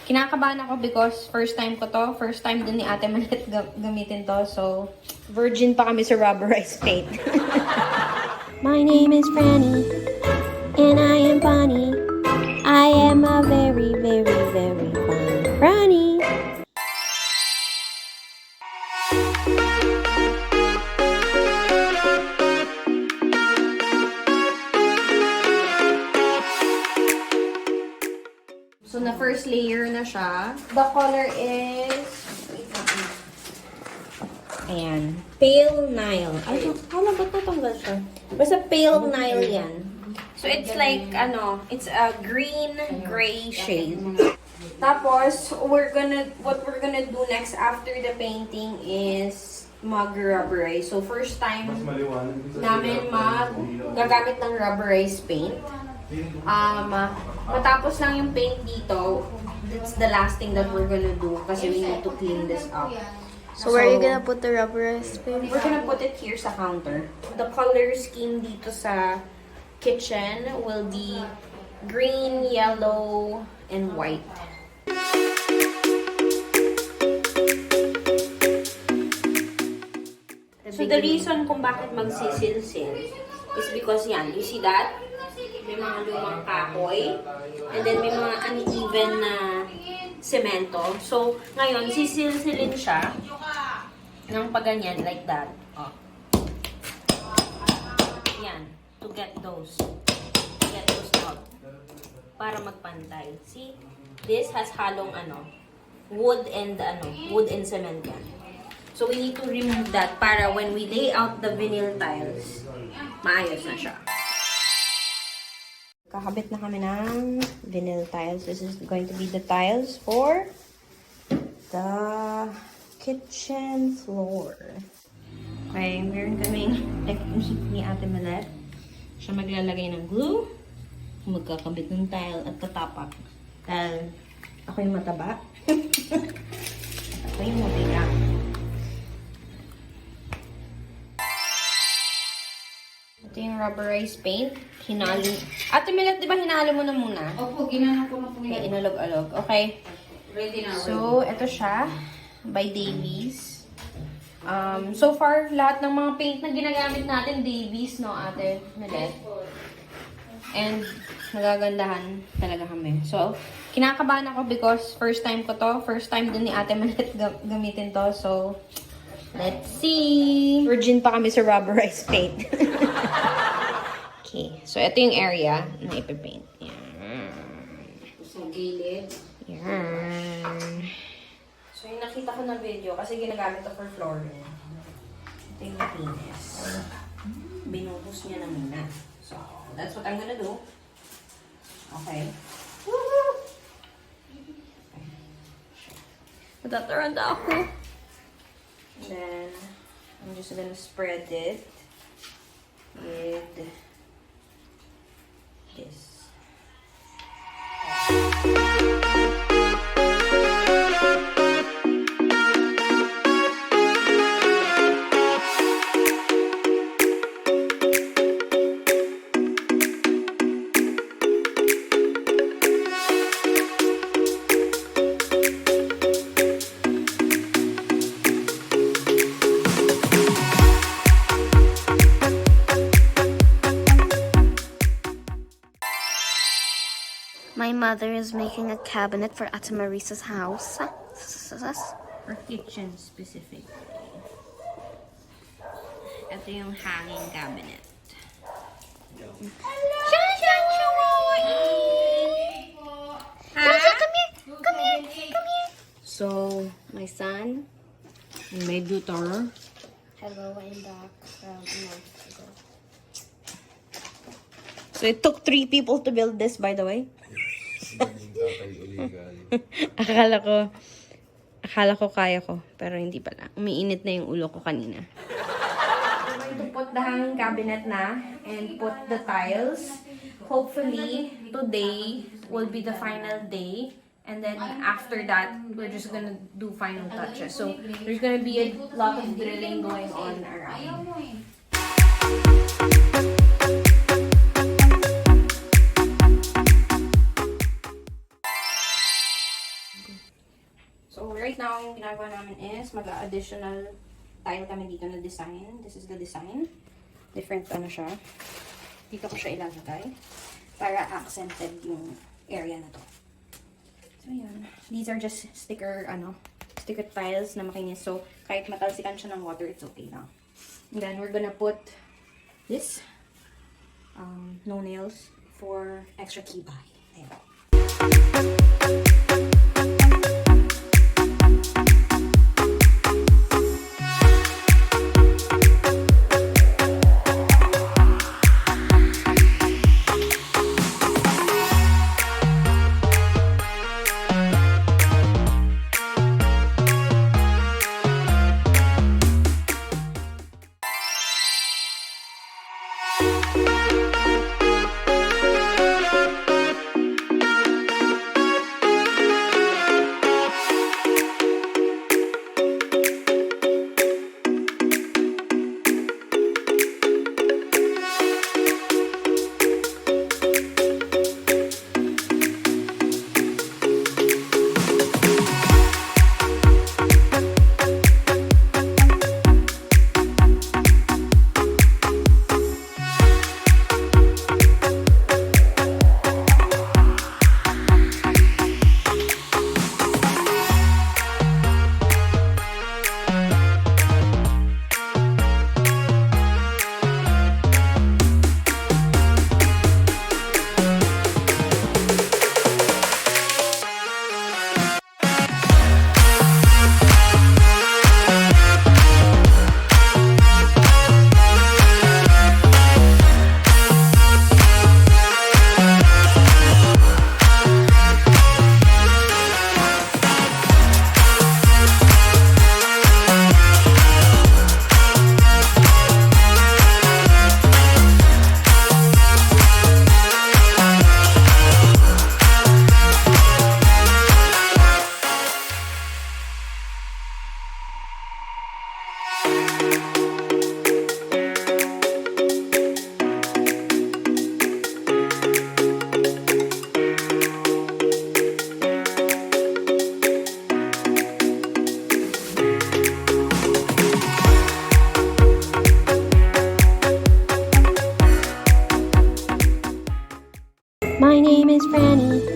Kinakabahan ako because first time ko to. First time din ni Ate Manet gamitin to. So, virgin pa kami sa rubberized paint. My name is Franny, and I am Bonnie. I am a very, very, very fun Franny. So, na first layer na siya. The color is... Ayan. Pale Nile. Ay, ba't natanggal siya? Basta pale Nile yan. So, it's like, it's a green-gray shade. Tapos, what we're gonna do next after the painting is mag-rubberize. So, first time namin gagamit ng rubberized paint. Matapos lang yung paint dito, that's the last thing that we're gonna do kasi we need to clean this up. So where are you gonna put the rubberized paint? We're gonna put it here sa counter. The color scheme dito sa kitchen will be green, yellow, and white. So the reason kung bakit magsisilsil is because yan, you see that? May mga lumang kahoy, and then may mga uneven na semento. So, ngayon, sisilsilin siya ng paganyan, like that. Oh. Yan, to get those out. Para magpantay. See? This has halong wood and cement yan. So, we need to remove that para when we lay out the vinyl tiles, maayos na siya. Kakabit na kami ng vinyl tiles. This is going to be the tiles for the kitchen floor. Okay, meron kaming technique ni Ate Manet. Siya maglalagay ng glue, magkakabit ng tile at tatapak. Dahil ako yung mataba. Ako yung mabigat. Ito yung rubberized paint. Hinalo. Ate Milet, di ba hinalo mo na muna? Opo, ginano ko na po Okay, inulog-alog. Okay. Ready na. So, ito siya. By Davies. So far, lahat ng mga paint na ginagamit natin, Davies, no, Ate Milet? And, nagagandahan talaga kami. So, kinakabahan ako because first time ko to. First time din ni Ate Milet gamitin to. So, let's see. Virgin pa kami sa rubberized paint. Okay. So, ito yung area na ipipaint. Yan. Sa gilid. Yan. So, yung nakita ko na video, kasi ginagamit ito for flooring. Ito yung linis. Binuhos niya na muna. So, that's what I'm gonna do. Okay. Natataranda ako. Then, I'm just gonna spread it with this. My mother is making a cabinet for Ate Marisa's house. For kitchen specifically. Ito yung hanging cabinet. Come here. So, my son and my daughter. Hello, I'm back from a month ago. So, it took 3 people to build this, by the way. Akala ko kaya ko, pero hindi pala. Umiinit na yung ulo ko kanina. I'm going to put the hanging cabinet na and put the tiles. Hopefully, today will be the final day. And then after that, we're just gonna do final touches. So, there's gonna be a lot of drilling going on around. So, right now, yung ginagawa namin is mag-additional tile kami dito na design. This is the design. Different ano siya. Dito ko siya ilalagay para accented yung area na to. So, yun. These are just sticker tiles na makinis. So, kahit matalsikan siya ng water, it's okay lang. And then, we're gonna put this no nails for extra kibay. Ayan. My name is Franny.